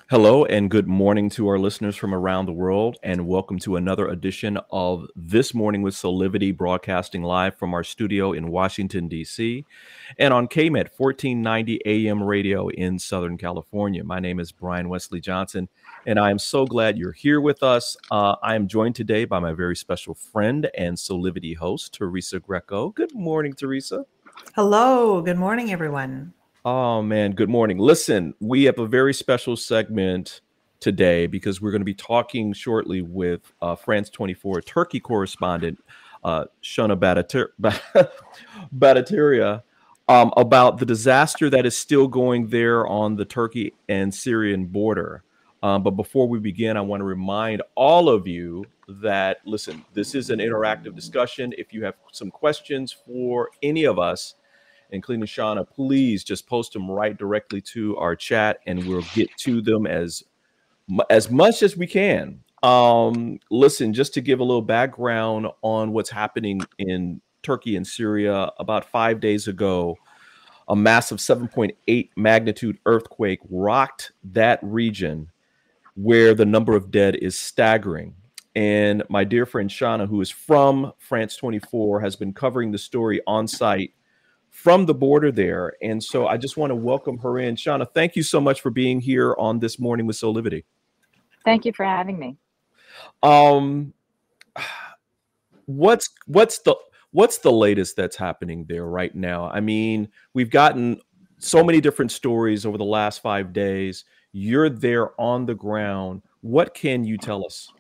Hello and good morning to our listeners from around the world, and welcome to another edition of This Morning with Soulivity, broadcasting live from our studio in Washington, D.C., and on KMET 1490 AM radio in Southern California. My name is Brian Wesley Johnson, and I am so glad you're here with us. I am joined today by my very special friend and Soulivity host, Teresa Greco. Good morning, Teresa. Hello, good morning, everyone. Oh man, good morning. Listen, we have a very special segment today because we're going to be talking shortly with France 24 Turkey correspondent SHONA BHATTACHARYYA about the disaster that is still going there on the Turkey and Syrian border. But before we begin, I want to remind all of you that, listen, this is an interactive discussion. If you have some questions for any of us, including Shauna, please just post them right directly to our chat, and we'll get to them as much as we can. Listen, just to give a little background on what's happening in Turkey and Syria, about 5 days ago, a massive 7.8 magnitude earthquake rocked that region where the number of dead is staggering. And my dear friend Shauna, who is from France 24, has been covering the story on site from the border there. And so I just want to welcome her in. Shauna, thank you so much for being here on This Morning with Soulivity. Thank you for having me. Um, what's the latest that's happening there right now? I mean, we've gotten so many different stories over the last 5 days. You're there on the ground. What can you tell us?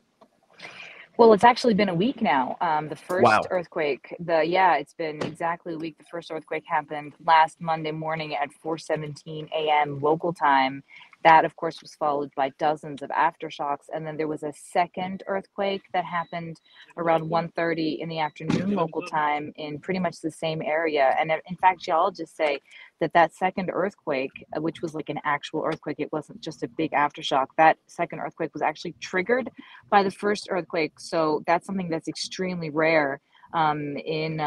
Well, it's actually been a week now. The first Wow. earthquake, it's been exactly a week. The first earthquake happened last Monday morning at 4:17 a.m. local time. That, of course, was followed by dozens of aftershocks. And then there was a second earthquake that happened around 1:30 in the afternoon local time in pretty much the same area. And in fact, geologists say that second earthquake, which was like an actual earthquake, it wasn't just a big aftershock. That second earthquake was actually triggered by the first earthquake. So that's something that's extremely rare in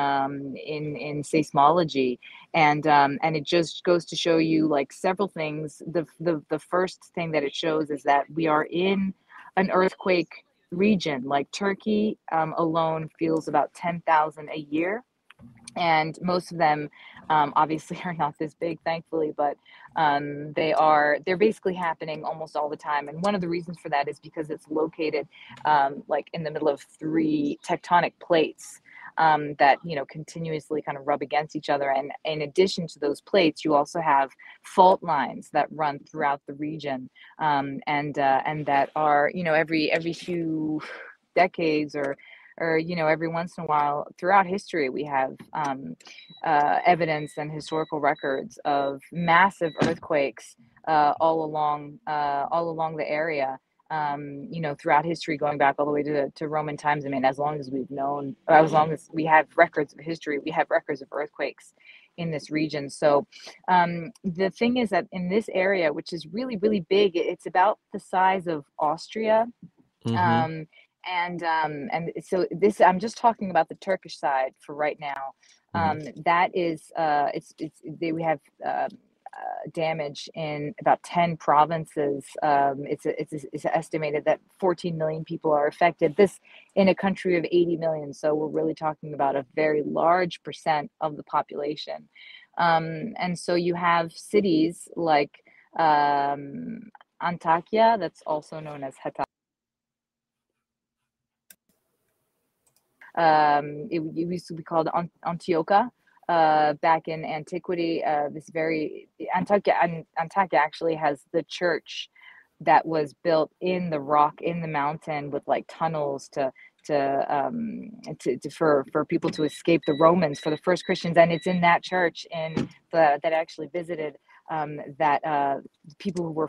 seismology, and it just goes to show you like several things. The first thing that it shows is that we are in an earthquake region. Like Turkey alone feels about 10,000 a year, and most of them obviously are not this big, thankfully, but they're basically happening almost all the time. And one of the reasons for that is because it's located like in the middle of three tectonic plates that continuously kind of rub against each other. And in addition to those plates, you also have fault lines that run throughout the region, and that are every few decades or every once in a while throughout history, we have evidence and historical records of massive earthquakes all along the area. Throughout history, going back all the way to Roman times. I mean, as long as we've known, or as long as we have records of history, we have records of earthquakes in this region. So the thing is that in this area, which is really, really big, it's about the size of Austria. Mm-hmm. Um, and so this, I'm just talking about the Turkish side for right now. Mm-hmm. That is, we have damage in about 10 provinces. It's estimated that 14 million people are affected. This in a country of 80 million. So we're really talking about a very large percent of the population. And so you have cities like Antakya, that's also known as Hatay. It used to be called Antiocha back in antiquity. Antakya actually has the church that was built in the rock in the mountain with like tunnels for people to escape the Romans, for the first Christians. And it's in that church that I actually visited, that people who were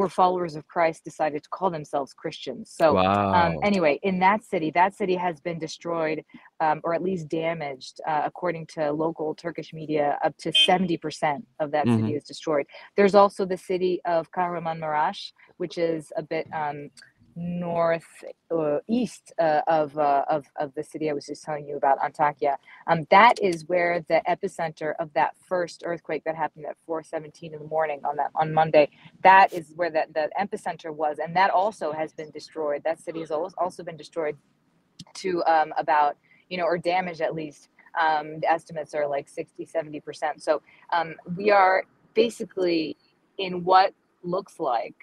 followers of Christ decided to call themselves Christians. So Wow. anyway, in that city has been destroyed, or at least damaged, according to local Turkish media. Up to 70% of that Mm-hmm. city is destroyed. There's also the city of Kahramanmaraş, which is a bit north east of the city I was just telling you about, Antakya. That is where the epicenter of that first earthquake that happened at 4:17 in the morning on Monday. That is where the epicenter was, and that also has been destroyed. That city has also been destroyed to about, or damaged at least. The estimates are like 60-70%. So we are basically in what looks like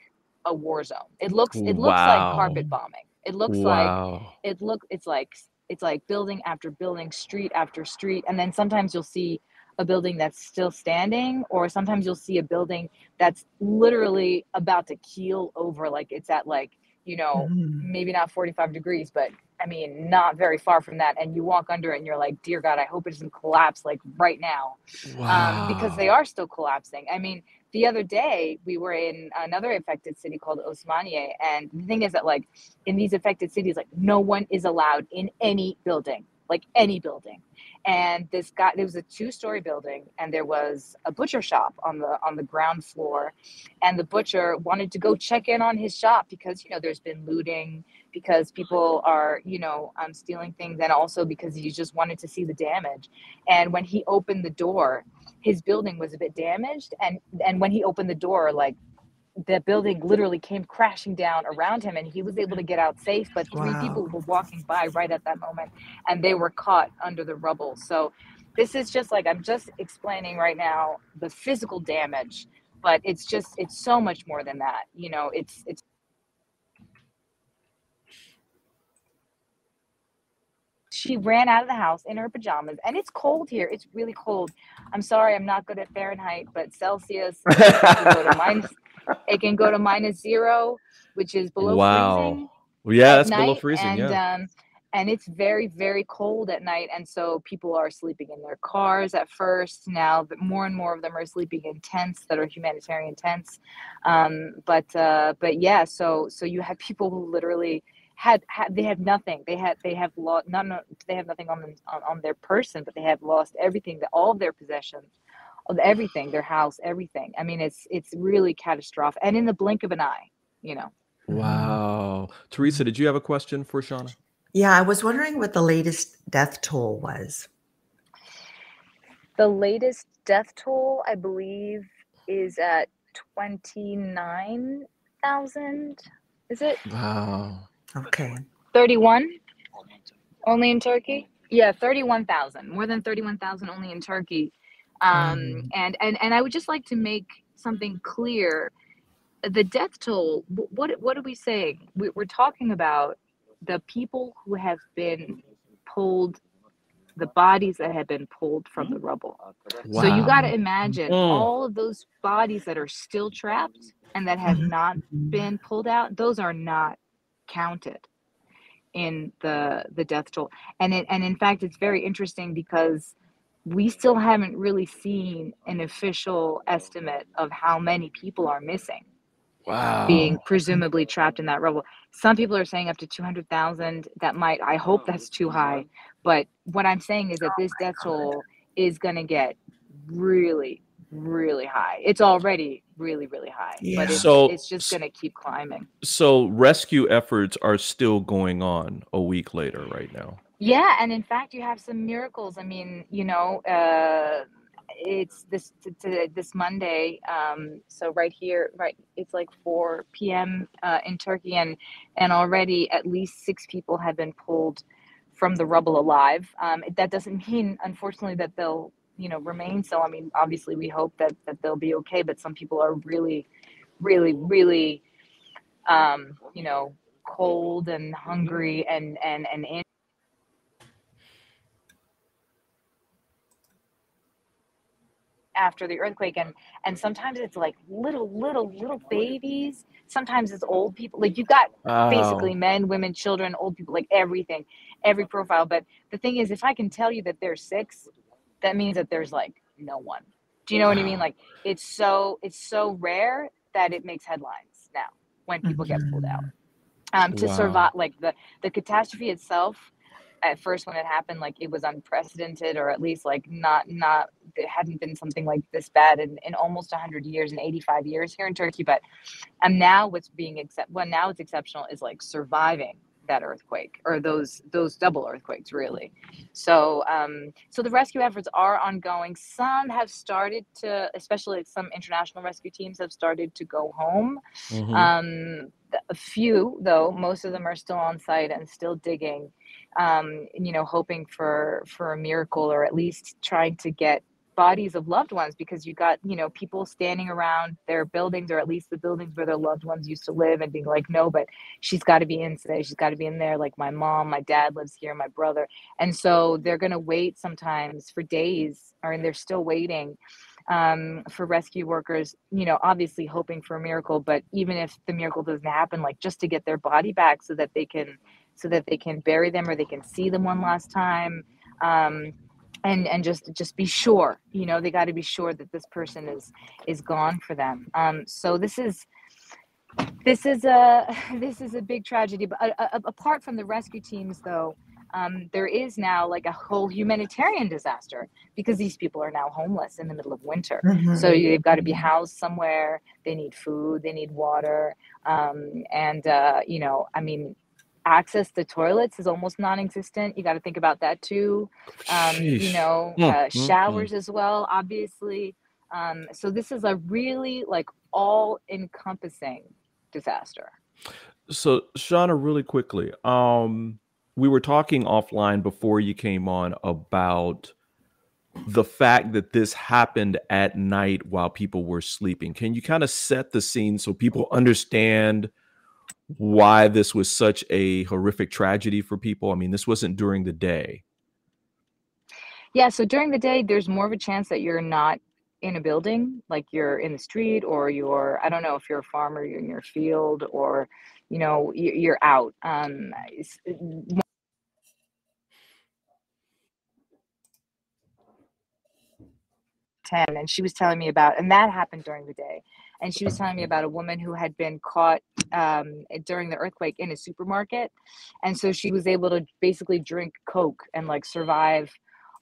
a war zone. It looks like Wow. carpet bombing. It looks Wow. it's like building after building, street after street, and then sometimes you'll see a building that's still standing, or sometimes you'll see a building that's literally about to keel over, like it's at like, maybe not 45 degrees, but I mean, not very far from that. And you walk under it and you're like, dear God, I hope it doesn't collapse like right now. Because they Wow. are still collapsing. I mean, the other day we were in another affected city called Osmaniye. And the thing is that like in these affected cities, like no one is allowed in any building, like any building. And there was a 2-story building, and there was a butcher shop on the ground floor, and the butcher wanted to go check in on his shop because there's been looting, because people are stealing things, and also because he just wanted to see the damage. And when he opened the door, his building was a bit damaged, and when he opened the door, like the building literally came crashing down around him, and he was able to get out safe, but 3 people were walking by right at that moment, and they were caught under the rubble. So this is just like, I'm just explaining right now the physical damage, but it's so much more than that. It's she ran out of the house in her pajamas, and it's cold here. It's really cold. I'm sorry, I'm not good at Fahrenheit, but Celsius, it can go to -0, which is below freezing Wow. Yeah, at that's below night, freezing. Yeah. and it's very, very cold at night. And so people are sleeping in their cars at first. Now more and more of them are sleeping in tents that are humanitarian tents. But yeah, so you have people who literally they have nothing. They have lost they have nothing on them, on their person, but they have lost everything, all of their possessions, of everything, their house, everything. I mean, it's really catastrophic, and in the blink of an eye. Wow. Teresa, did you have a question for Shauna? Yeah, I was wondering what the latest death toll was. The latest death toll, I believe, is at 29,000. Is it Wow. Okay. 31 only in Turkey? Yeah, 31,000. More than 31,000 only in Turkey. And I would just like to make something clear. The death toll, what are we saying? We're talking about the people who have been pulled, the bodies that have been pulled from the rubble. Wow. So you got to imagine all of those bodies that are still trapped and that have not been pulled out. Those are not counted in the death toll. And in fact, it's very interesting because we still haven't really seen an official estimate of how many people are missing. Wow. Being presumably trapped in that rubble. Some people are saying up to 200,000. I hope that's too high. But what I'm saying is that this death toll is going to get really, really high. It's already really, really high, but it's just going to keep climbing. So rescue efforts are still going on a week later right now. Yeah, and in fact, you have some miracles. I mean, it's this Monday. So right here, it's like 4 p.m. In Turkey, and already at least 6 people have been pulled from the rubble alive. That doesn't mean, unfortunately, that they'll remain. So I mean, obviously, we hope that they'll be okay. But some people are really, really, really, cold and hungry and after the earthquake, and sometimes it's like little babies, sometimes it's old people, like you've got basically men, women, children, old people, like everything, every profile. But the thing is, if I can tell you that there's 6, that means that there's like no one. Do you know what I mean? Like it's so rare that it makes headlines now when people get pulled out. To survive, like the catastrophe itself, at first when it happened, like it was unprecedented, or at least like not it hadn't been something like this bad in almost 100 years and 85 years here in Turkey. But now now it's exceptional is like surviving that earthquake, or those double earthquakes, really. So so the rescue efforts are ongoing. Some have started to, especially some international rescue teams have started to go home. A few, though, most of them are still on site and still digging, hoping for a miracle, or at least trying to get bodies of loved ones, because you got, people standing around their buildings, or at least the buildings where their loved ones used to live, and being like, no, but she's got to be in today. She's got to be in there. Like my mom, my dad lives here, my brother. And so they're going to wait sometimes for days, and they're still waiting for rescue workers, obviously hoping for a miracle. But even if the miracle doesn't happen, like just to get their body back so that they can bury them, or they can see them one last time. And just be sure, they got to be sure that this person is gone for them. So this is a big tragedy. But apart from the rescue teams, though, there is now like a whole humanitarian disaster, because these people are now homeless in the middle of winter. So they've got to be housed somewhere. They need food, they need water, access to toilets is almost non-existent. You got to think about that too. Showers as well, obviously. So this is a really like all-encompassing disaster. So Shauna, really quickly, we were talking offline before you came on about the fact that this happened at night while people were sleeping. Can you kind of set the scene so people understand why this was such a horrific tragedy for people? I mean, this wasn't during the day. Yeah, so during the day, there's more of a chance that you're not in a building, like you're in the street, or I don't know if you're a farmer, you're in your field, or, you're out. And she was telling me about, and that happened during the day. And she was telling me about a woman who had been caught during the earthquake in a supermarket. And so she was able to basically drink Coke and like survive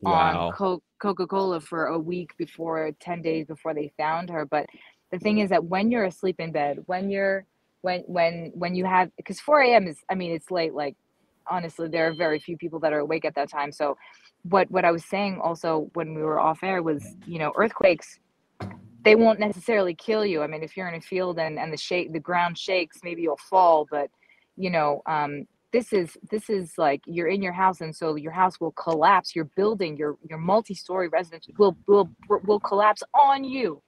on Coca-Cola for a week 10 days before they found her. But the thing is that when you're asleep in bed, when you have, because 4 a.m. is, I mean, it's late, like, honestly, there are very few people that are awake at that time. So what I was saying also when we were off air was, earthquakes, they won't necessarily kill you. I mean, if you're in a field and the ground shakes, maybe you'll fall, but this is like you're in your house, and so your house will collapse. Your building, your multi-story residence will collapse on you.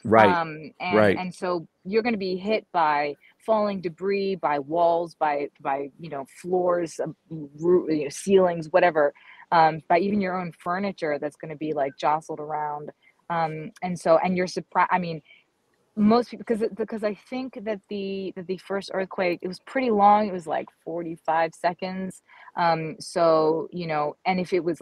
Right. And so you're going to be hit by falling debris, by walls, by floors, ceilings, whatever, by even your own furniture that's going to be like jostled around. And you're surprised. I mean, most people, because I think that the first earthquake, it was pretty long. It was like 45 seconds. So, and if it was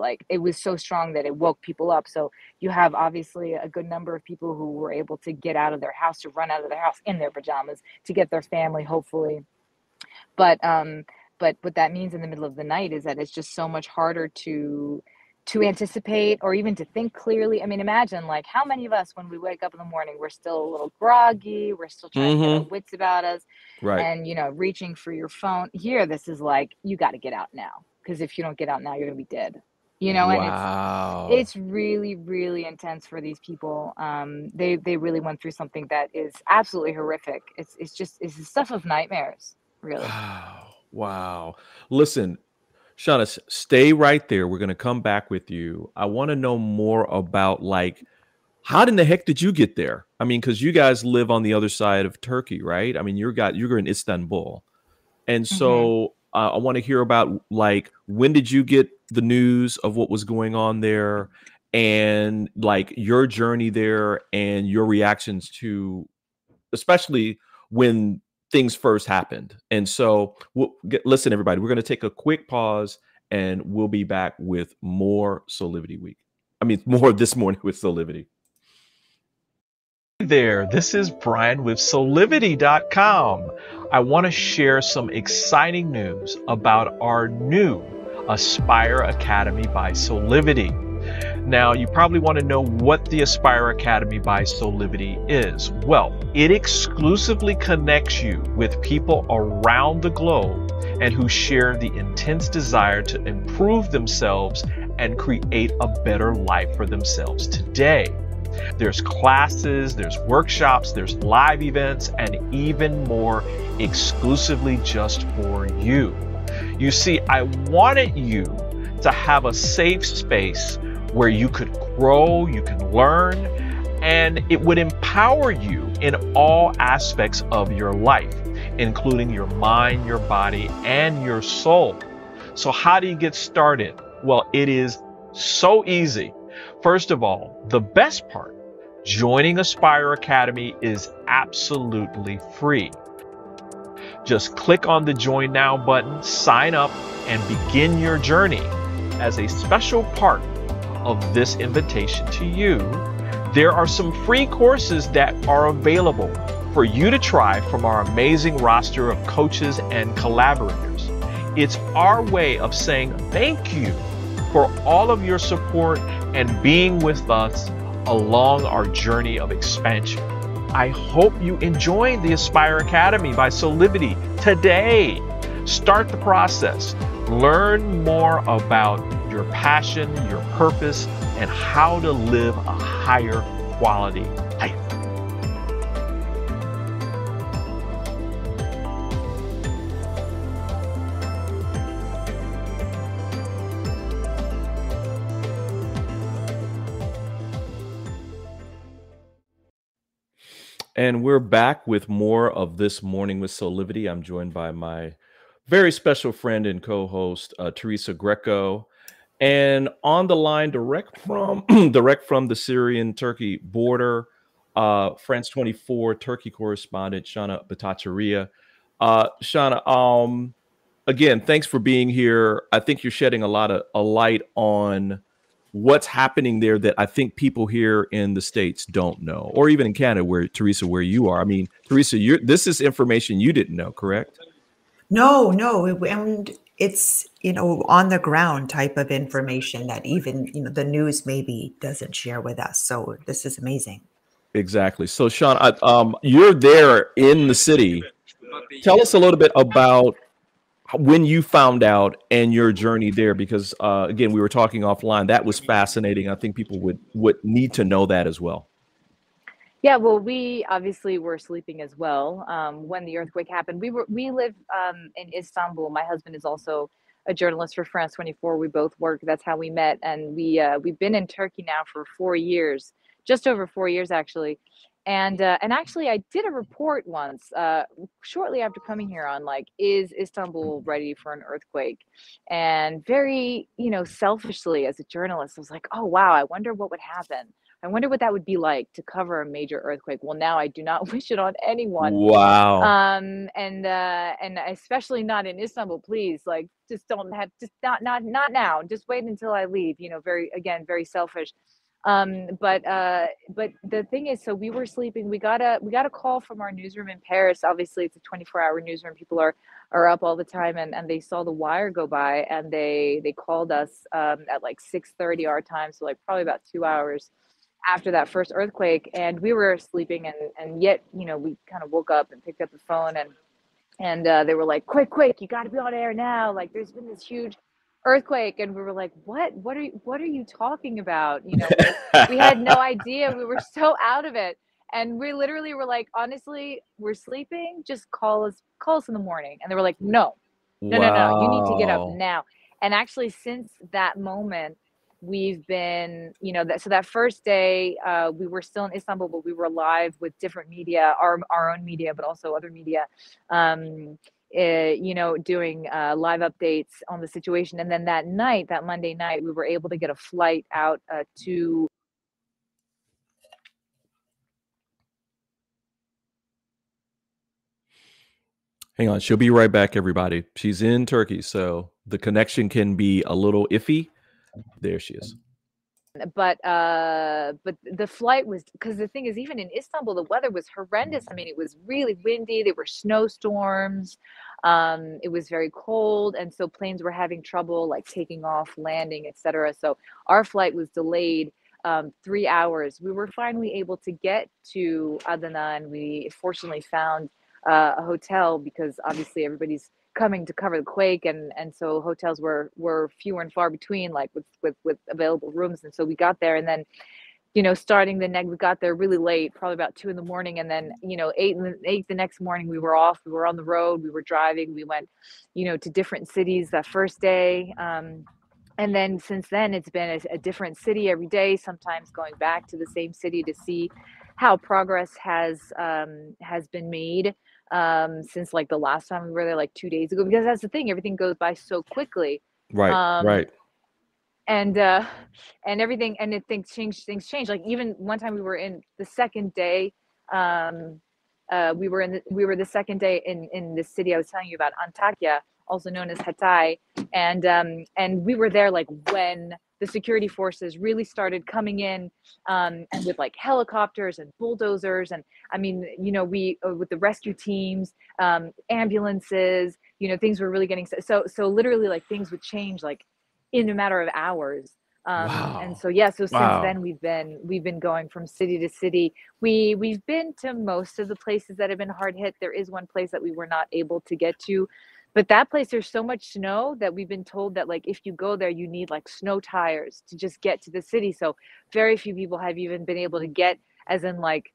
so strong that it woke people up. So you have obviously a good number of people who were able to get out of their house, to run out of their house in their pajamas to get their family, hopefully. But what that means in the middle of the night is that it's just so much harder to anticipate, or even to think clearly. I mean, imagine like how many of us, when we wake up in the morning, we're still a little groggy, we're still trying to get our wits about us, and reaching for your phone. Here, this is like, you got to get out now, because if you don't get out now, you're gonna be dead. And it's really, really intense for these people. They really went through something that is absolutely horrific. It's the stuff of nightmares, really. Wow. Listen, Shauna, stay right there. We're going to come back with you. I want to know more about, like, how in the heck did you get there? I mean, because you guys live on the other side of Turkey, right? I mean, you're in Istanbul. And so I want to hear about, like, when did you get the news of what was going on there, and like your journey there and your reactions to, especially when things first happened. And so listen, everybody, we're going to take a quick pause, and we'll be back with more Soulivity Week. I mean, more this morning with Soulivity. Hey there, this is Brian with Soulivity.com. I want to share some exciting news about our new Aspire Academy by Soulivity. Now, you probably want to know what the Aspire Academy by Soulivity is. Well, it exclusively connects you with people around the globe and who share the intense desire to improve themselves and create a better life for themselves today. There's classes, there's workshops, there's live events, and even more exclusively just for you. You see, I wanted you to have a safe space where you could grow, you can learn, and it would empower you in all aspects of your life, including your mind, your body, and your soul. So how do you get started? Well, it is so easy. First of all, the best part, joining Aspire Academy is absolutely free. Just click on the Join Now button, sign up, and begin your journey. As a special part of this invitation to you, there are some free courses that are available for you to try from our amazing roster of coaches and collaborators. It's our way of saying thank you for all of your support and being with us along our journey of expansion. I hope you enjoyed the Aspire Academy by Soulivity today. Start the process. Learn more about your passion, your purpose, and how to live a higher quality life. And we're back with more of This Morning with Soulivity. I'm joined by my very special friend and co-host, Teresa Greco. And on the line, direct from the Syrian-Turkey border, France 24 Turkey correspondent, SHONA BHATTACHARYYA. SHONA, again, thanks for being here. I think you're shedding a light on what's happening there that I think people here in the States don't know, or even in Canada, where you are. I mean, Teresa, this is information you didn't know, correct? No, and it's, on the ground type of information that even, the news maybe doesn't share with us. So this is amazing. Exactly. So Sean, you're there in the city. Tell us a little bit about when you found out and your journey there, because again, we were talking offline. That was fascinating. I think people would need to know that as well. Yeah, well, we obviously were sleeping as well when the earthquake happened. We live in Istanbul. My husband is also a journalist for France 24. We both work. That's how we met, and we've been in Turkey now for 4 years, just over 4 years actually. And actually, I did a report once shortly after coming here on is Istanbul ready for an earthquake? And very, selfishly as a journalist, I was like, oh wow, I wonder what would happen. I wonder what that would be like to cover a major earthquake. Well, now I do not wish it on anyone. Wow. And especially not in Istanbul, please. Just not now. Just wait until I leave. Very selfish. But the thing is, so we were sleeping. We got a call from our newsroom in Paris. Obviously, it's a 24-hour newsroom. People are up all the time, and they saw the wire go by, and they called us at 6:30 our time, so probably about 2 hours after that first earthquake. And we were sleeping, and yet we kind of woke up and picked up the phone, and they were like, quick, you got to be on air now. There's been this huge earthquake. And we were like, what are you talking about? We had no idea. We were so out of it. And we literally were like, honestly, we're sleeping, just call us in the morning. And they were like, no, you need to get up now. And actually, since that moment, we've been, so that first day, we were still in Istanbul, but we were live with different media, our own media, but also other media, doing live updates on the situation. And then that Monday night, we were able to get a flight out to. Hang on, she'll be right back, everybody. She's in Turkey, so the connection can be a little iffy. There she is. but the flight was, because the thing is, even in Istanbul, the weather was horrendous. I mean, it was really windy. There were snowstorms. It was very cold, and so planes were having trouble like taking off, landing, etc. So our flight was delayed 3 hours. We were finally able to get to Adana, and we fortunately found a hotel, because obviously everybody's coming to cover the quake, and so hotels were fewer and far between, like with available rooms. And so we got there, and then starting the next, we got there really late, probably about 2 a.m, and then 8 the next morning we were off. We were on the road, we were driving, we went to different cities that first day, and then since then it's been a different city every day, sometimes going back to the same city to see how progress has been made since like the last time we were there, like 2 days ago, because that's the thing, everything goes by so quickly. Right. And everything, and things change. Like even one time we were in the second day, we were the second day in the city I was telling you about, Antakya, also known as Hatay, and we were there like when the security forces really started coming in, and with like helicopters and bulldozers, and I mean, we with the rescue teams, ambulances, things were really getting so literally like things would change like in a matter of hours. Wow. And so since then we've been going from city to city. We've been to most of the places that have been hard hit. There is one place that we were not able to get to, but that place, there's so much snow that we've been told that like if you go there, you need like snow tires to just get to the city. So very few people have even been able to get, as in like,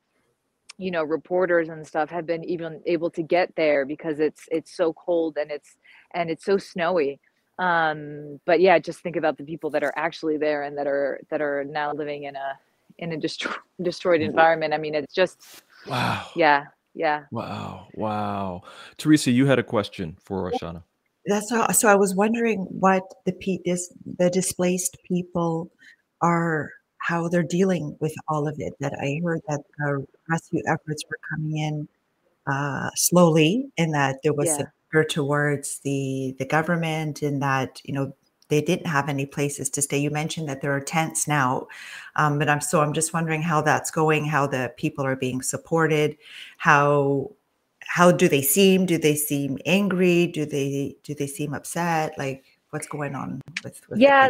reporters and stuff have been even able to get there, because it's so cold and it's so snowy. But yeah, just think about the people that are actually there and that are now living in a destroyed environment. I mean, it's just, wow. Yeah. Wow. Teresa, you had a question for SHONA. So I was wondering what the displaced people are, how they're dealing with all of it. That I heard that rescue efforts were coming in slowly, and that there was some fear towards the government, and that they didn't have any places to stay. You mentioned that there are tents now, but I'm just wondering how that's going, how the people are being supported, how do they seem? Do they seem angry? Do they seem upset? Like, what's going on with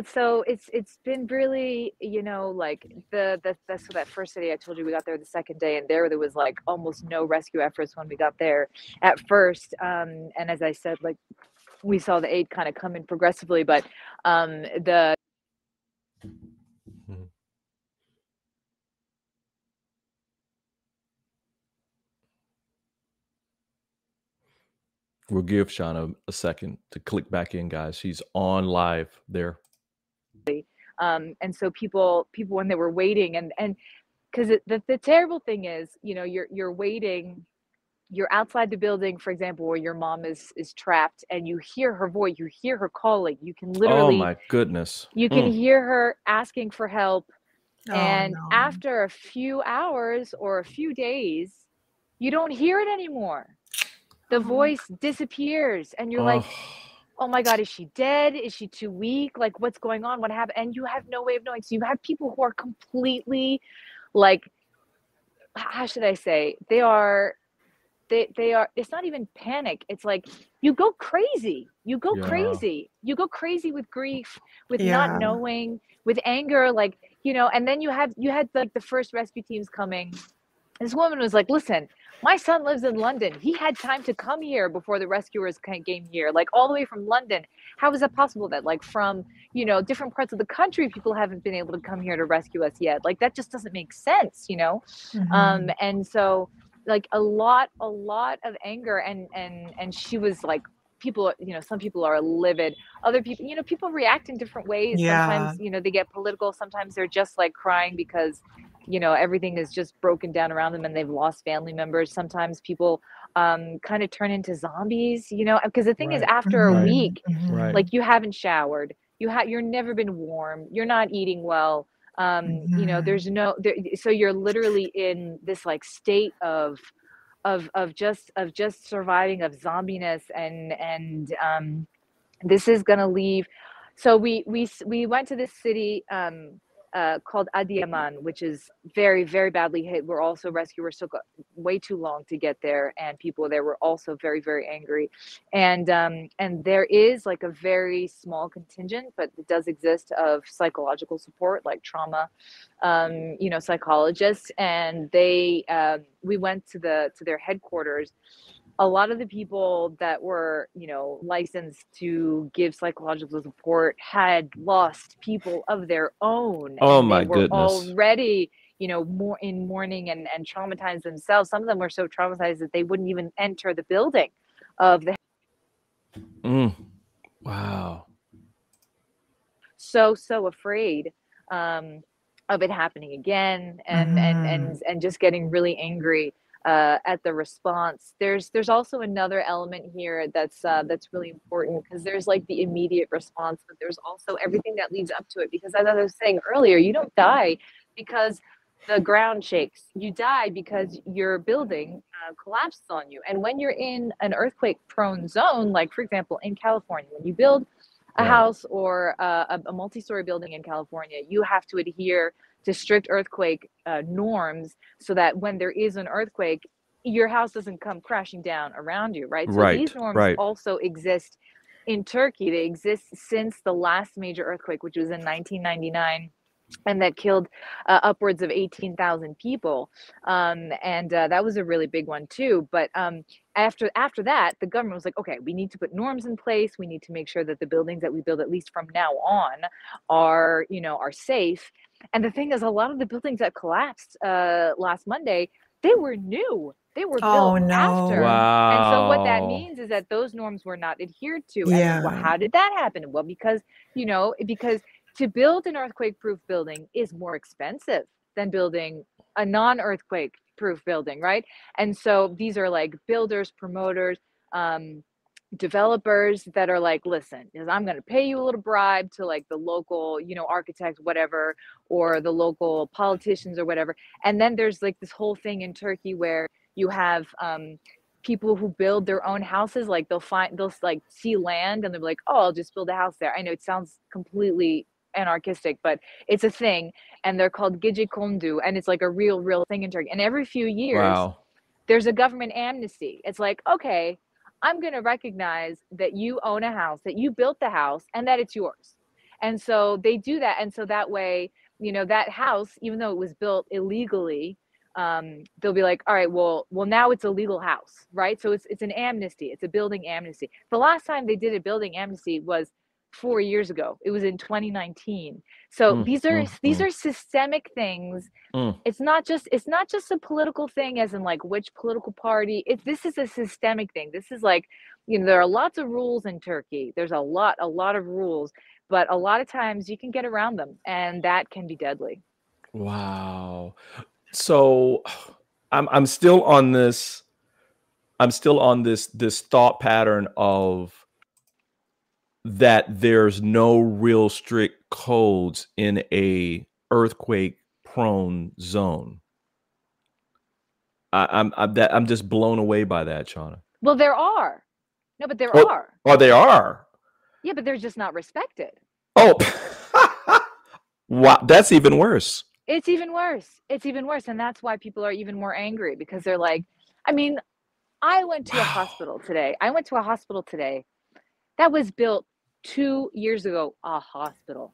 so it's been really, like so that first city I told you, we got there the second day, and there was like almost no rescue efforts when we got there at first, and as I said, like we saw the aid kind of come in progressively, but We'll give SHONA a second to click back in, guys. She's on live there. And so people when they were waiting, and because the terrible thing is, you're waiting, you're outside the building, for example, where your mom is trapped, and you hear her voice, you hear her calling, you can literally, oh my goodness, you can hear her asking for help. And no. after a few hours or a few days, you don't hear it anymore. The voice disappears, and you're like, oh my God, is she dead? Is she too weak? Like, what's going on? What happened? And you have no way of knowing. So you have people who are completely, like, how should I say? They are, it's not even panic. It's like, you go crazy. You go crazy. You go crazy with grief, with not knowing, with anger, like, and then you had like the first rescue teams coming. This woman was like, listen, my son lives in London. He had time to come here before the rescuers came here, like all the way from London. How is it possible that like from, different parts of the country, people haven't been able to come here to rescue us yet? Like, that just doesn't make sense, Mm-hmm. And so like a lot of anger, and she was like, people, some people are livid, other people, people react in different ways. Sometimes, they get political. Sometimes they're just like crying because everything is just broken down around them and they've lost family members. Sometimes people kind of turn into zombies, because the thing is, after a week, like you haven't showered, you're never been warm, you're not eating well, there's so you're literally in this like state of just surviving, of zombiness, and this is gonna leave. So we went to this city called Adiyaman, which is very, very badly hit. We're also rescuers took way too long to get there, and people there were also very, very angry. And there is like a very small contingent, but it does exist, of psychological support, like trauma, psychologists. And we went to their headquarters. A lot of the people that were, licensed to give psychological support had lost people of their own. Oh And my they were goodness. already, more in mourning and traumatized themselves. Some of them were so traumatized that they wouldn't even enter the building of the. Wow. So afraid of it happening again, and just getting really angry at the response. There's also another element here that's really important, because there's like the immediate response, but there's also everything that leads up to it. Because as I was saying earlier, you don't die because the ground shakes. You die because your building collapses on you. And when you're in an earthquake-prone zone, like for example in California, when you build a house or a multi-story building in California, you have to adhere to strict earthquake norms, so that when there is an earthquake, your house doesn't come crashing down around you, right? So these norms also exist in Turkey. They exist since the last major earthquake, which was in 1999. And that killed upwards of 18,000 people. And that was a really big one too. But after that, the government was like, okay, we need to put norms in place. We need to make sure that the buildings that we build, at least from now on, are safe. And the thing is, a lot of the buildings that collapsed last Monday, they were new. They were built after. Wow. And so what that means is that those norms were not adhered to. Yeah. And how did that happen? Well, because to build an earthquake-proof building is more expensive than building a non-earthquake-proof building, right? And so these are like builders, promoters, developers that are like, listen, I'm going to pay you a little bribe to like the local, architects, whatever, or the local politicians or whatever. And then there's like this whole thing in Turkey where you have people who build their own houses. Like they'll like see land and they're like, oh, I'll just build a house there. I know it sounds completely anarchistic, but it's a thing, and they're called gecekondu, and it's like a real thing in Turkey. And every few years, there's a government amnesty. It's like, okay, I'm going to recognize that you own a house, that you built the house, and that it's yours. And so they do that, and so that way, that house, even though it was built illegally, they'll be like, all right, well, now it's a legal house, right? So it's an amnesty. It's a building amnesty. The last time they did a building amnesty was 4 years ago. It was in 2019. So these are systemic things. It's not just a political thing, as in like which political party. This is a systemic thing. This is like, there are lots of rules in Turkey. There's a lot of rules, but a lot of times you can get around them, and that can be deadly. Wow. So I'm still on this thought pattern of that there's no real strict codes in a earthquake prone zone. I'm just blown away by that, SHONA. Well, there are. No, but there are. Oh, they are. Yeah, but they're just not respected. Oh, wow, that's even worse. It's even worse. And that's why people are even more angry, because they're like, I mean, I went to a hospital today. That was built 2 years ago. A hospital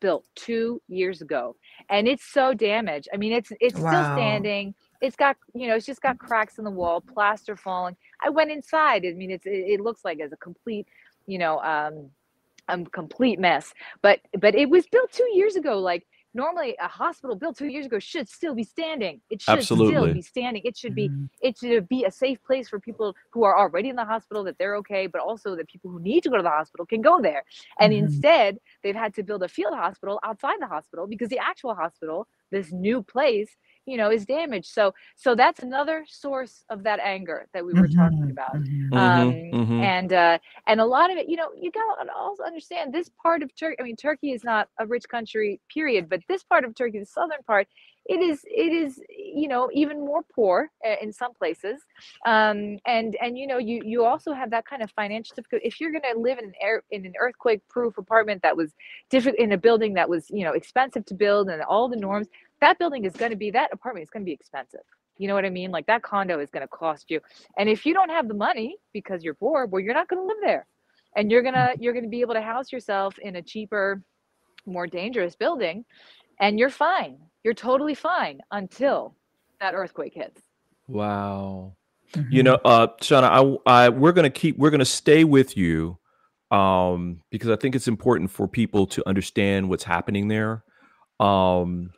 built 2 years ago, and it's so damaged. I mean, it's still standing. It's got, it's just got cracks in the wall, plaster falling. I went inside. I mean, it looks like it's a complete, complete mess. But it was built 2 years ago. Like, normally a hospital built 2 years ago should still be standing. It should still be standing. It should be a safe place for people who are already in the hospital, that they're okay, but also that people who need to go to the hospital can go there. And instead, they've had to build a field hospital outside the hospital, because the actual hospital, this new place, is damaged. So that's another source of that anger that we were talking about. And a lot of it, you gotta also understand, this part of Turkey, I mean, Turkey is not a rich country, period, but this part of Turkey, the southern part, it is, you know, even more poor in some places. And you know, you also have that kind of financial difficulty. If you're going to live in an earthquake proof apartment that was different, in a building that was, you know, expensive to build and all the norms, that building is going to be, that apartment is going to be expensive. You know what I mean? Like that condo is going to cost you. And if you don't have the money because you're poor, well, you're not going to live there. And you're going to be able to house yourself in a cheaper, more dangerous building, and you're fine. You're totally fine until that earthquake hits. Wow. You know, Shona, we're gonna stay with you, because I think it's important for people to understand what's happening there. Um,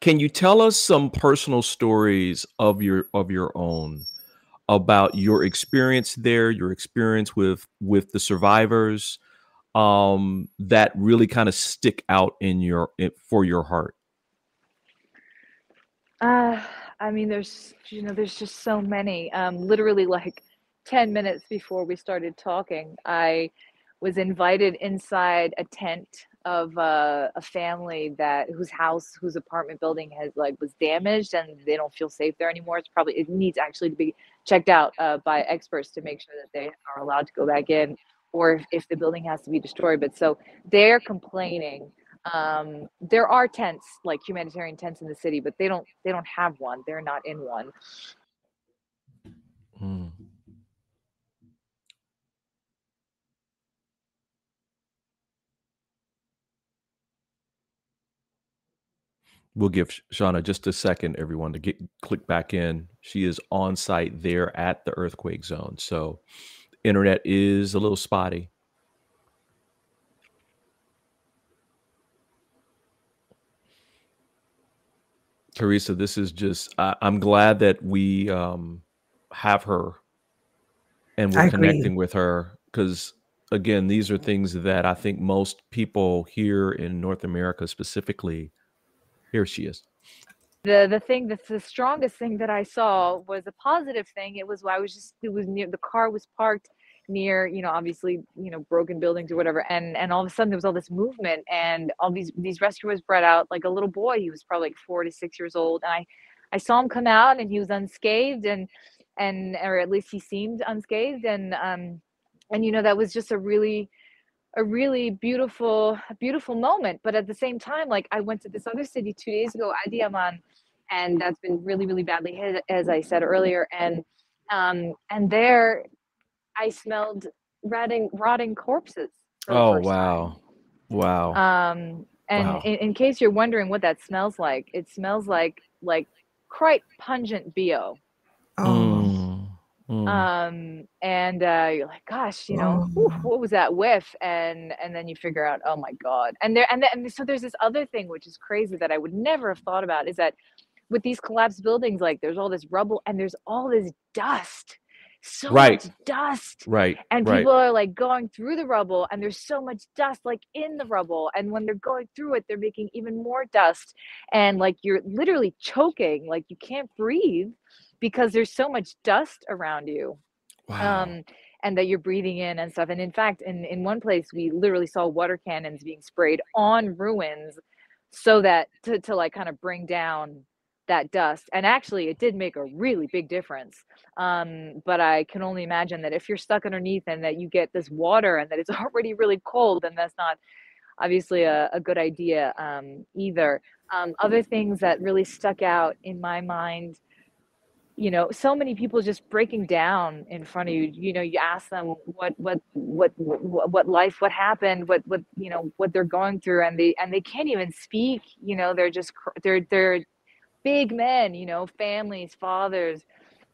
can you tell us some personal stories of your own about your experience there, your experience with the survivors, that really kind of stick out for your heart? I mean, there's, you know, there's just so many. Literally, like 10 minutes before we started talking, I was invited inside a tent of a family whose apartment building was damaged, and they don't feel safe there anymore. It needs actually to be checked out by experts to make sure that they are allowed to go back in, or if the building has to be destroyed. But so they're complaining. There are tents, like humanitarian tents in the city, but they don't have one. They're not in one. Mm. We'll give Shauna just a second, everyone, to click back in. She is on site there at the earthquake zone, so internet is a little spotty. Teresa, this is just, I'm glad that we have her and we're connecting with her, because again, these are things that I think most people here in North America specifically, here she is. The thing that's the strongest thing that I saw was a positive thing. It was near, the car was parked near, you know, obviously, you know, broken buildings or whatever, and all of a sudden there was all this movement, and all these rescuers brought out like a little boy. He was probably like 4 to 6 years old, and I saw him come out, and he was unscathed, and or at least he seemed unscathed, and you know, that was just a really beautiful moment. But at the same time, like, I went to this other city 2 days ago, Adiyaman, and that's been really badly hit, as I said earlier, and there I smelled rotting corpses for the first time. Wow. And Wow. in case you're wondering what that smells like, it smells like quite pungent BO. And you're like, gosh, you know, what was that whiff? And then you figure out, oh my God. And so there's this other thing, which is crazy, that I would never have thought about, is that with these collapsed buildings, like, there's all this rubble and there's all this dust, so much dust. And people are like going through the rubble, and there's so much dust like in the rubble. And when they're going through it, they're making even more dust. And like, you're literally choking, like you can't breathe because there's so much dust around you. Wow. And that you're breathing in and stuff. And in fact, in one place, we literally saw water cannons being sprayed on ruins, so that to like kind of bring down that dust. And actually, it did make a really big difference. But I can only imagine that if you're stuck underneath and that you get this water and that it's already really cold, then that's not obviously a good idea either. Other things that really stuck out in my mind, you know, so many people just breaking down in front of you. You know, you ask them what life, what happened, what you know, what they're going through, and they can't even speak. You know, they're just they're big men. You know, families, fathers.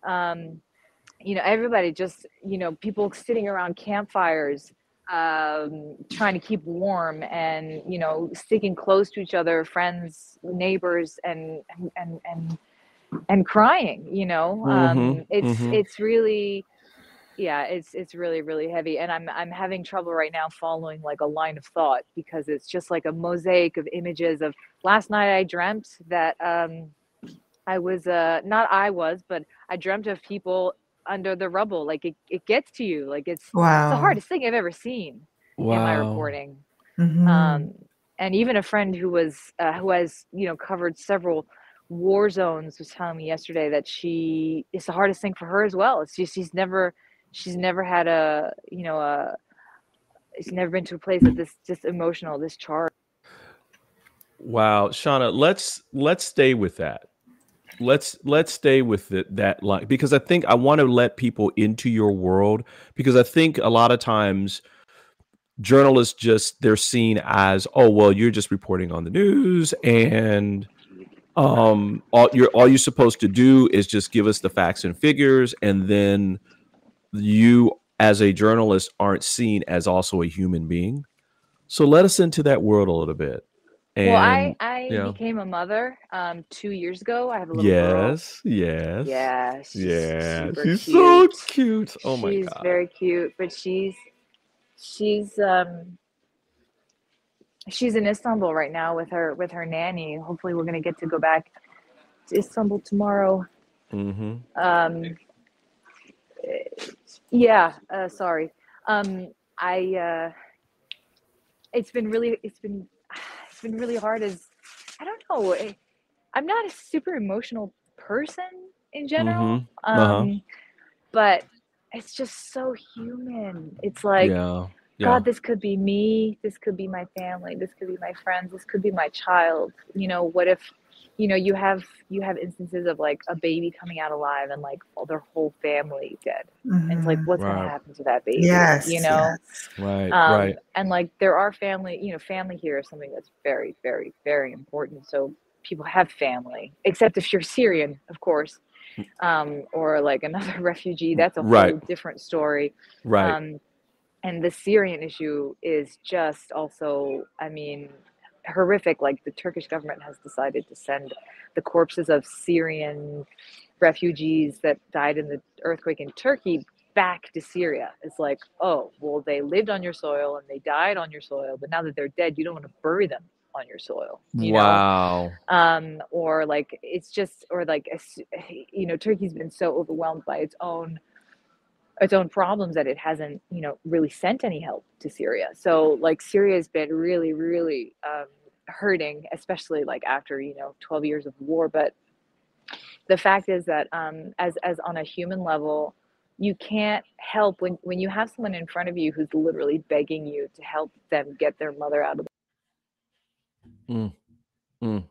You know, everybody just, you know, people sitting around campfires, trying to keep warm, and, you know, sticking close to each other, friends, neighbors, and crying, you know. It's really, yeah, it's really heavy. And I'm having trouble right now following like a line of thought, because it's just like a mosaic of images of last night. I dreamt that I was but I dreamt of people under the rubble. Like, it gets to you. Like, it's the hardest thing I've ever seen in my reporting. And even a friend who has, you know, covered several war zones was telling me yesterday that it's the hardest thing for her as well. It's just she's never had a, you know, she's never been to a place of this just emotional, this charge. Wow, Shauna, let's stay with that. Let's stay with that line, because I think I want to let people into your world, because I think a lot of times journalists they're seen as, oh well, you're just reporting on the news, and all you're supposed to do is just give us the facts and figures, and then you as a journalist aren't seen as also a human being. So let us into that world a little bit. Well, And I yeah. became a mother 2 years ago. I have a little girl. Yes, yes. Yeah, she's Yeah, super she's so cute. cute. Oh my She's God. very cute, but she's in Istanbul right now with her nanny. Hopefully we're gonna get to go back to Istanbul tomorrow. Mm-hmm. Yeah, sorry. I it's been really hard. As I don't know, I'm not a super emotional person in general. Mm-hmm. Uh-huh. But it's just so human. It's like, Yeah. Yeah. God, this could be me. This could be my family. This could be my friends. This could be my child. You know, what if, you know, you have instances of like a baby coming out alive and like all their whole family dead. And it's like, what's going to Right. happen to that baby? Yes, You know? yes. Right. And like there are family, you know, family here is something that's very, very, very important. So people have family, except if you're Syrian, of course, or like another refugee. That's a Right. whole different story. Right. And the Syrian issue is just also, I mean, horrific. Like the Turkish government has decided to send the corpses of Syrian refugees that died in the earthquake in Turkey back to Syria. It's like, oh, well, they lived on your soil and they died on your soil, but now that they're dead, you don't want to bury them on your soil, you know? Wow. Or like, it's just, or like, you know, Turkey's been so overwhelmed by its own problems that it hasn't, you know, really sent any help to Syria. So like Syria's been really, really hurting, especially like after, you know, 12 years of war. But the fact is that as on a human level, you can't help when you have someone in front of you who's literally begging you to help them get their mother out of Mm. Mm.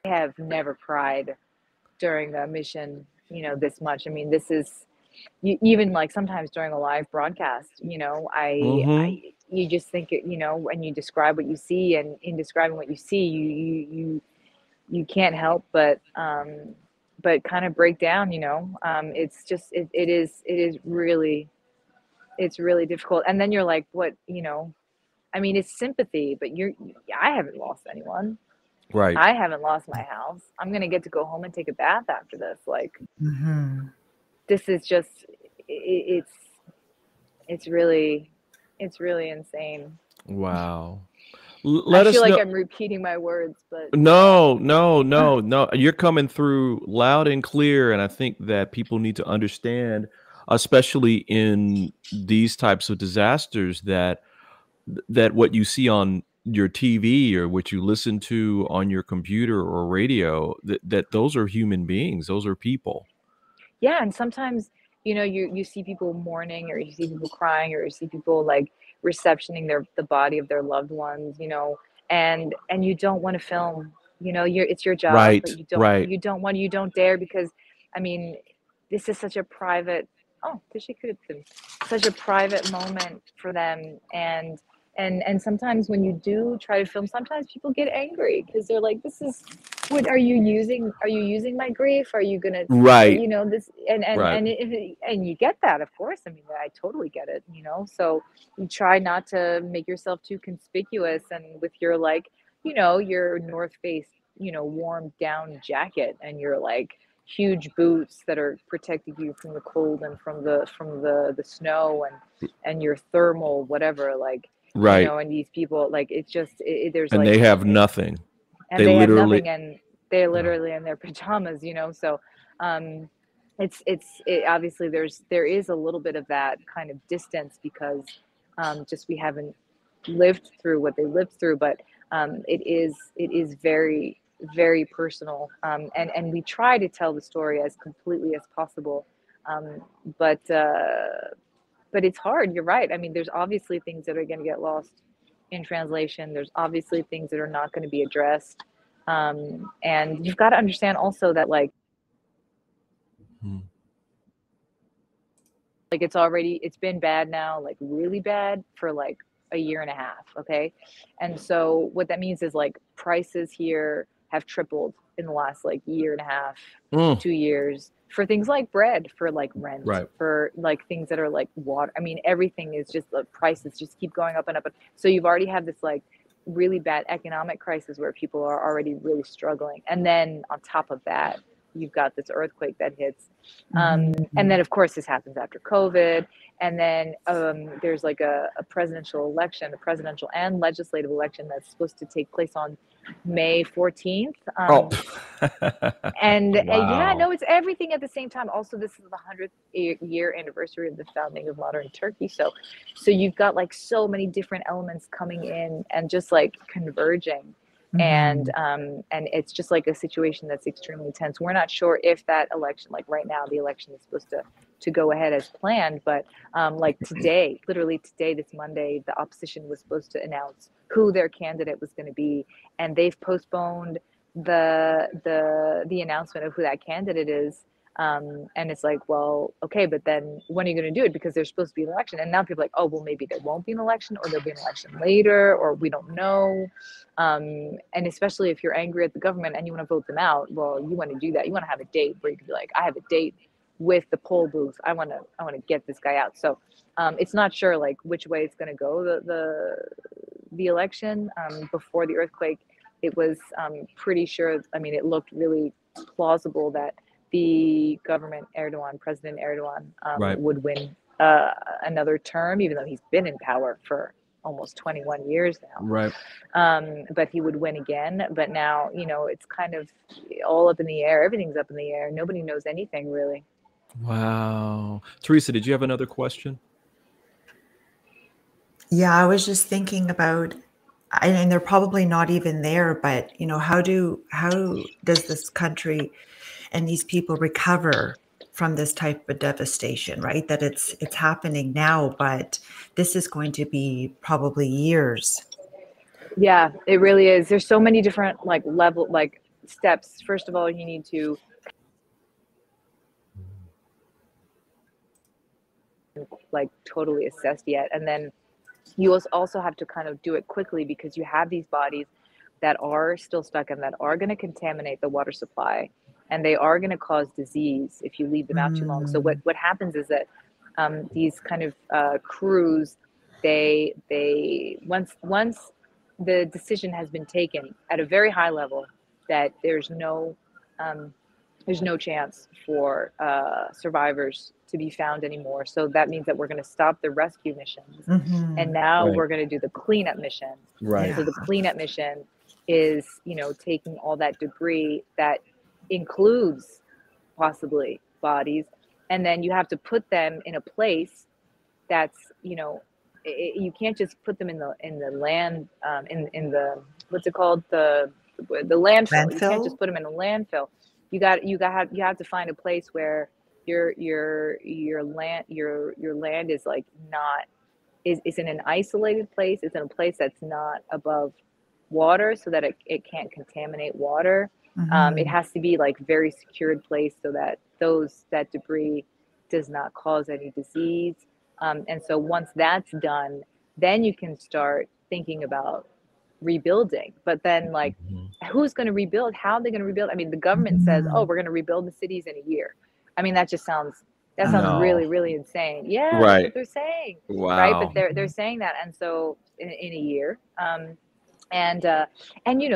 I have never cried during the mission, you know, this much. I mean, this is even like sometimes during a live broadcast, you know, Mm-hmm. you just think it, you know, when you describe what you see, and in describing what you see, you can't help but kind of break down, you know. It's just it is really, it's really difficult. And then you're like, what, you know, I mean, it's sympathy, but I haven't lost anyone. Right. I haven't lost my house. I'm gonna get to go home and take a bath after this. Like, this is just, it's really insane. Wow. I Let feel us like know. I'm repeating my words, but No. You're coming through loud and clear, and I think that people need to understand, especially in these types of disasters, that what you see on your TV or what you listen to on your computer or radio, that those are human beings, those are people. yeah. And sometimes, you know, you see people mourning, or you see people crying, or you see people like receptioning the body of their loved ones, you know, and you don't want to film, you know, it's your job, Right, but right. you don't dare, because I mean, this is such a private, oh, such a private moment for them. And sometimes when you do try to film, sometimes people get angry because they're like, this is, what are you using? Are you using my grief? Are you gonna, Right, you know, this, right. and you get that, of course. I mean, I totally get it, you know. So you try not to make yourself too conspicuous, and with your like, you know, your North Face, you know, warm down jacket, and your like huge boots that are protecting you from the cold and from the snow, and your thermal whatever, like, you Right. know. And these people, like, it's just there's And like, they have nothing. and They they have literally, nothing, and they're yeah. literally in their pajamas, you know. So obviously there is a little bit of that kind of distance, because just we haven't lived through what they lived through. But it is very very personal. And we try to tell the story as completely as possible. But it's hard. You're right. I mean, there's obviously things that are going to get lost in translation. There's obviously things that are not going to be addressed. And you've got to understand also that like it's been bad now, like really bad for like a year and a half. Okay. And so what that means is like prices here have tripled in the last like year and a half, 2 years, for things like bread, for like rent, for like things that are like water. I mean, everything is just, the prices just keep going up and up. So you've already had this like really bad economic crisis where people are already really struggling. And then on top of that, you've got this earthquake that hits. And then of course this happens after COVID. And then there's like a presidential election, a presidential and legislative election that's supposed to take place on May 14th. And yeah, no, it's everything at the same time. Also, this is the 100th year anniversary of the founding of modern Turkey. So you've got like so many different elements coming in and just like converging. And it's just like a situation that's extremely tense. We're not sure if that election, like right now, the election is supposed to go ahead as planned. But like today, literally today, this Monday, the opposition was supposed to announce who their candidate was going to be, and they've postponed the announcement of who that candidate is. And it's like, well, okay, but then when are you going to do it? Because there's supposed to be an election. And now people are like, oh, well, maybe there won't be an election, or there'll be an election later, or we don't know. And especially if you're angry at the government and you want to vote them out, well, you want to do that. You want to have a date where you can be like, I have a date with the poll booth. I want to get this guy out. So it's not sure like which way it's going to go, the election. Before the earthquake, it was pretty sure. I mean, it looked really plausible that the government, President Erdogan, would win another term, even though he's been in power for almost 21 years now. But he would win again. But now, it's kind of all up in the air. Everything's up in the air. Nobody knows anything really. Wow. Teresa, did you have another question? Yeah, I was just thinking about, and they're probably not even there, but how does this country and these people recover from this type of devastation, right? That it's happening now, but this is going to be probably years. Yeah, it really is. There's so many different steps. First of all, you need to totally assessed yet, and then you also have to kind of do it quickly, because you have these bodies that are still stuck and that are going to contaminate the water supply, and they are going to cause disease if you leave them out too long. So what happens is that these kind of crews, they once the decision has been taken at a very high level that there's no chance for survivors to be found anymore. So that means that we're going to stop the rescue missions, and now we're going to do the cleanup mission. And so the cleanup mission is, taking all that debris that includes possibly bodies, and then you have to put them in a place that's, you can't just put them in the land, in the what's it called, the landfill. You can't just put them in a landfill. You have to find a place where your land is like is in an isolated place. It's in a place that's not above water, so that it can't contaminate water. It has to be like very secured place, so that that debris does not cause any disease. And so once that's done, then you can start thinking about rebuilding. But then who's going to rebuild? How are they going to rebuild? I mean, the government says, oh, we're going to rebuild the cities in a year. I mean, that sounds really, really insane. Yeah, that's what they're saying. Wow. Right. But they're saying that. And so in a year, and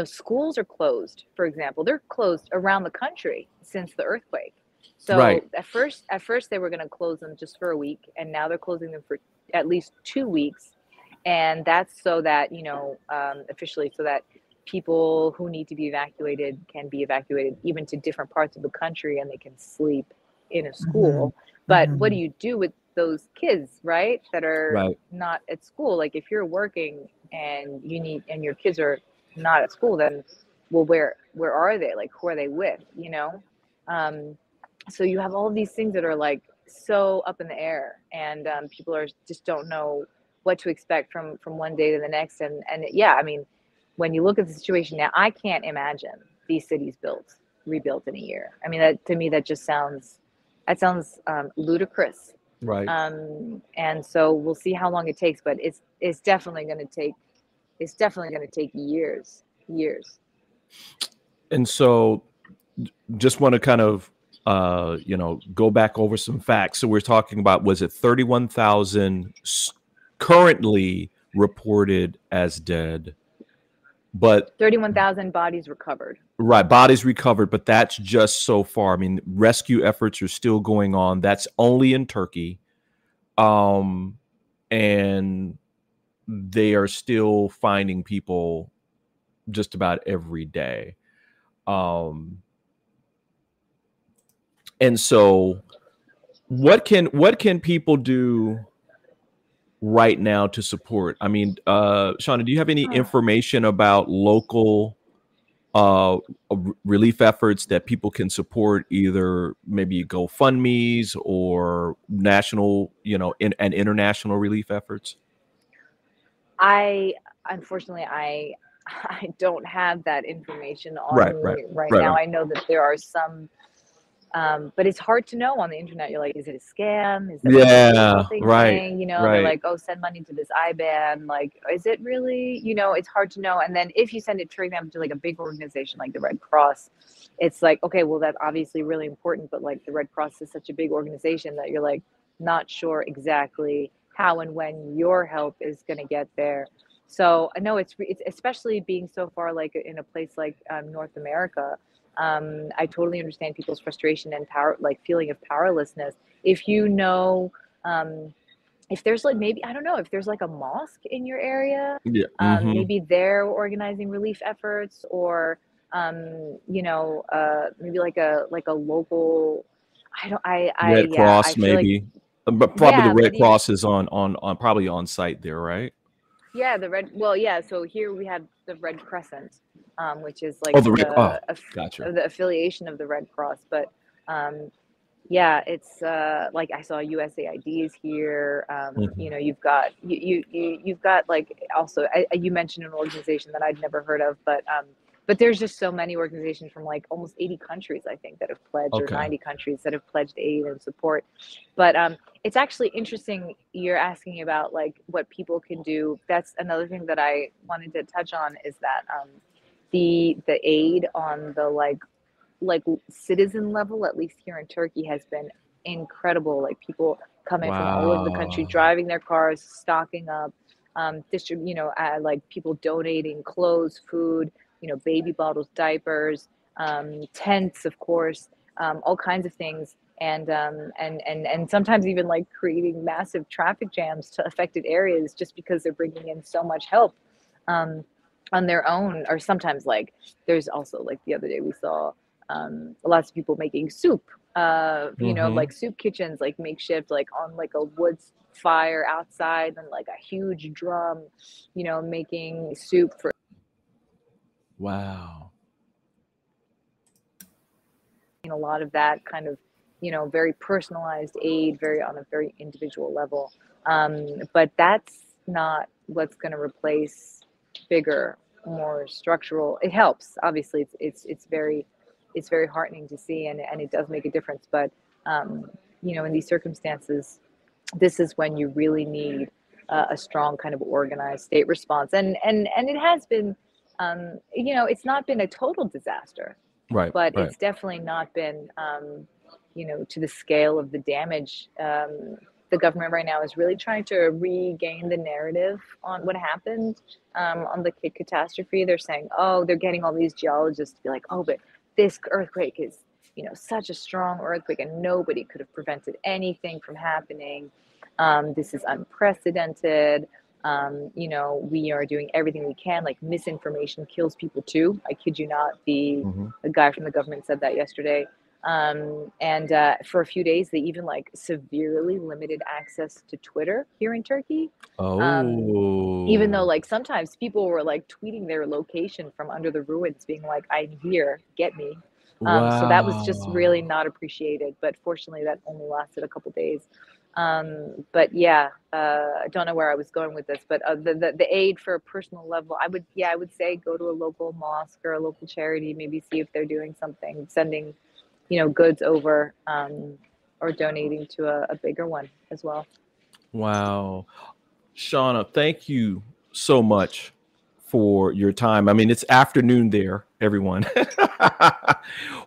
schools are closed, for example. They're closed around the country since the earthquake. So at first they were going to close them just for a week, and now they're closing them for at least 2 weeks. And that's so that, officially, so that people who need to be evacuated can be evacuated even to different parts of the country, and they can sleep in a school. But what do you do with those kids, right, that are not at school? Like if you're working and your kids are not at school, then well, where are they? Like, who are they with? You know? So you have all of these things that are like so up in the air, and people are just don't know what to expect from one day to the next. And yeah, I mean, when you look at the situation now, I can't imagine these cities rebuilt in a year. I mean, that to me, that sounds ludicrous. Right. And so we'll see how long it takes, but it's definitely going to take years. And so just want to kind of go back over some facts. So we're talking about, was it 31,000 currently reported as dead, but 31,000 bodies recovered. Right, bodies recovered, but that's just so far. I mean, rescue efforts are still going on. That's only in Turkey. And they are still finding people just about every day. And so what can people do right now to support? I mean, SHONA, do you have any information about local relief efforts that people can support, either maybe GoFundMe's or national, and international relief efforts? Unfortunately, I don't have that information on me right now. I know that there are some, but it's hard to know on the internet. You're like, is it a scam? Is it thing? You know, they're like, oh, send money to this IBAN. Like, is it really? You know, it's hard to know. And then if you send it, for example, to like a big organization like the Red Cross, it's like, okay, well, that's obviously really important, but like the Red Cross is such a big organization that you're like not sure exactly how and when your help is going to get there. So I know it's especially being so far like in a place like North America. I totally understand people's frustration and feeling of powerlessness. If you know, if there's like, maybe, I don't know, if there's like a mosque in your area, maybe they're organizing relief efforts, or maybe like a local, Red Cross, maybe. But probably the Red Cross is on probably on site there, right? Yeah, so here we have the Red Crescent, which is like the affiliation of the Red Cross. But yeah, it's like I saw USAID is here. You know, you've got like also you mentioned an organization that I'd never heard of, but there's just so many organizations from like almost 80 countries, I think, that have pledged, or 90 countries that have pledged aid and support. But it's actually interesting you're asking about like what people can do. That's another thing that I wanted to touch on, is that the aid on the like citizen level, at least here in Turkey, has been incredible. Like people coming from all over the country, driving their cars, stocking up, like people donating clothes, food, baby bottles, diapers, tents, of course, all kinds of things. And sometimes even like creating massive traffic jams to affected areas just because they're bringing in so much help on their own. Or sometimes like there's also like the other day we saw lots of people making soup, like soup kitchens, like makeshift, like on like a wood fire outside, and like a huge drum, making soup for. Wow. A lot of that kind of, very personalized aid, on a very individual level. But that's not what's going to replace bigger, more structural. It helps, obviously. It's very heartening to see, and it does make a difference. But in these circumstances, this is when you really need a strong kind of organized state response. And it has been, it's not been a total disaster. Right. But it's definitely not been, to the scale of the damage. The government right now is really trying to regain the narrative on what happened on the Kit catastrophe. They're saying, they're getting all these geologists to be like, but this earthquake is, such a strong earthquake, and nobody could have prevented anything from happening. This is unprecedented. We are doing everything we can. Like, misinformation kills people too. I kid you not. The guy from the government said that yesterday. And for a few days, they even like severely limited access to Twitter here in Turkey. Even though Oh, like sometimes people were like tweeting their location from under the ruins, being like, "I'm here, get me." So that was just really wow. not appreciated. But fortunately, that only lasted a couple days. But yeah, I don't know where I was going with this, but the aid for a personal level, I would say go to a local mosque or a local charity, maybe see if they're doing something, sending, goods over, or donating to a bigger one as well. Wow. Shauna, thank you so much for your time. I mean, it's afternoon there, everyone,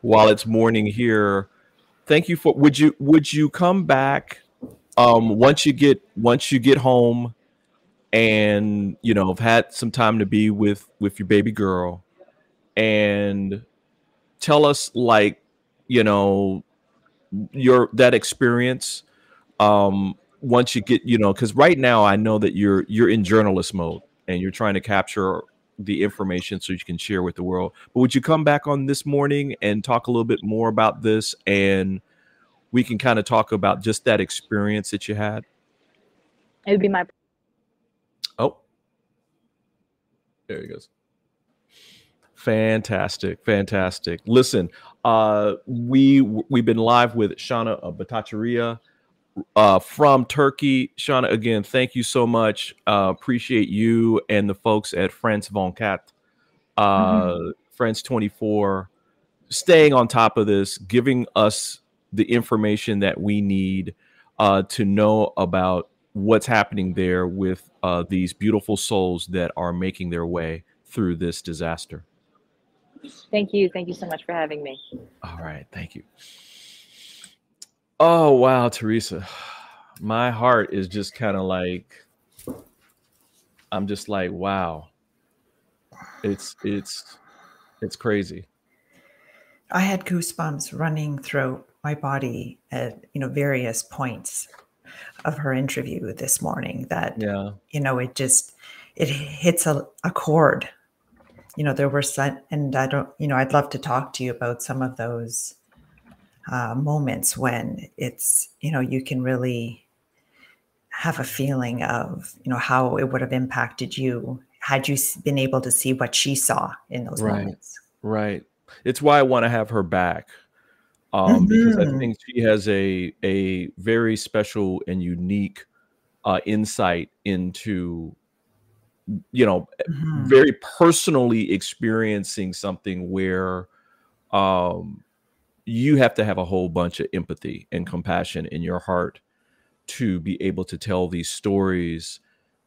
while it's morning here. Thank you for, would you come back once you get home and have had some time to be with your baby girl, and tell us, like, you know your that experience, once you get, because right now I know that you're in journalist mode and you're trying to capture the information so you can share with the world. But would you come back on this morning and talk a little bit more about this, and we can kind of talk about just that experience that you had? It would be my Oh, there he goes. Fantastic, fantastic. Listen, we've been live with SHONA BHATTACHARYYA from Turkey. SHONA, again, thank you so much. Appreciate you and the folks at France 24, France 24, staying on top of this, giving us the information that we need to know about what's happening there with these beautiful souls that are making their way through this disaster. Thank you so much for having me. All right, thank you. Oh wow, Teresa, my heart is just kind of like, I'm just like, wow, it's crazy. I had goosebumps running through my body at various points of her interview this morning. That Yeah, it hits a chord. There were some, and I don't, I'd love to talk to you about some of those moments when it's, you can really have a feeling of, how it would have impacted you had you been able to see what she saw in those right, moments. right. It's why I want to have her back, because I think she has a very special and unique insight into, very personally experiencing something where you have to have a whole bunch of empathy and compassion in your heart to be able to tell these stories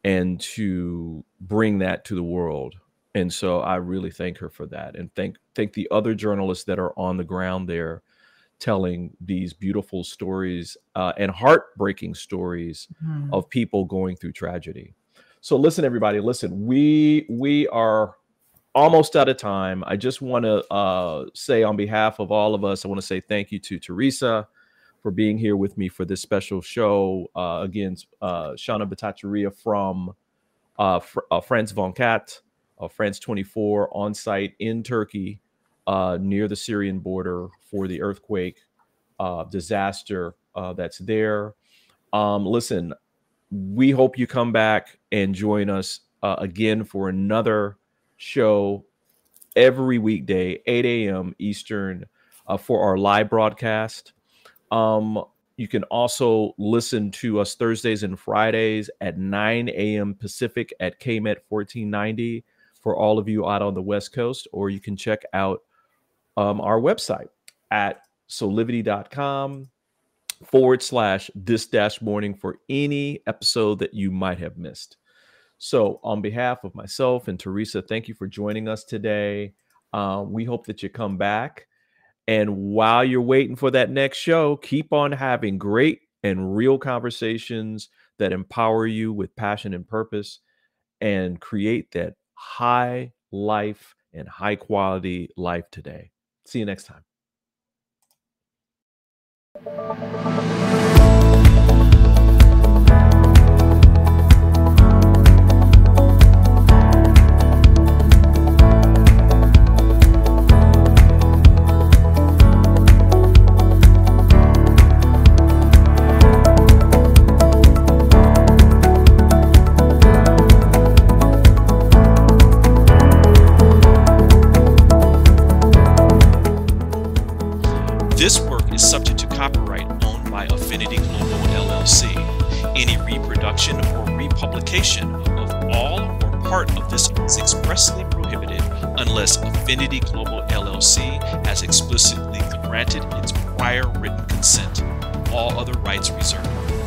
and to bring that to the world. And so I really thank her for that, and thank the other journalists that are on the ground there telling these beautiful stories and heartbreaking stories of people going through tragedy. So listen, everybody, listen, we are almost out of time. I just want to say, on behalf of all of us, I want to say thank you to Teresa for being here with me for this special show. Again, SHONA BHATTACHARYYA from France 24, France 24, on site in Turkey, near the Syrian border for the earthquake disaster that's there. Listen, we hope you come back and join us again for another show every weekday, 8 a.m. Eastern, for our live broadcast. You can also listen to us Thursdays and Fridays at 9 a.m. Pacific at KMET 1490 for all of you out on the West Coast, or you can check out our website at soulivity.com/this-morning for any episode that you might have missed. So on behalf of myself and Teresa, thank you for joining us today. We hope that you come back. And while you're waiting for that next show, keep on having great and real conversations that empower you with passion and purpose, and create that high life and high quality life today. See you next time. is subject to copyright owned by Affinity Global LLC. Any reproduction or republication of all or part of this is expressly prohibited unless Affinity Global LLC has explicitly granted its prior written consent. All other rights reserved.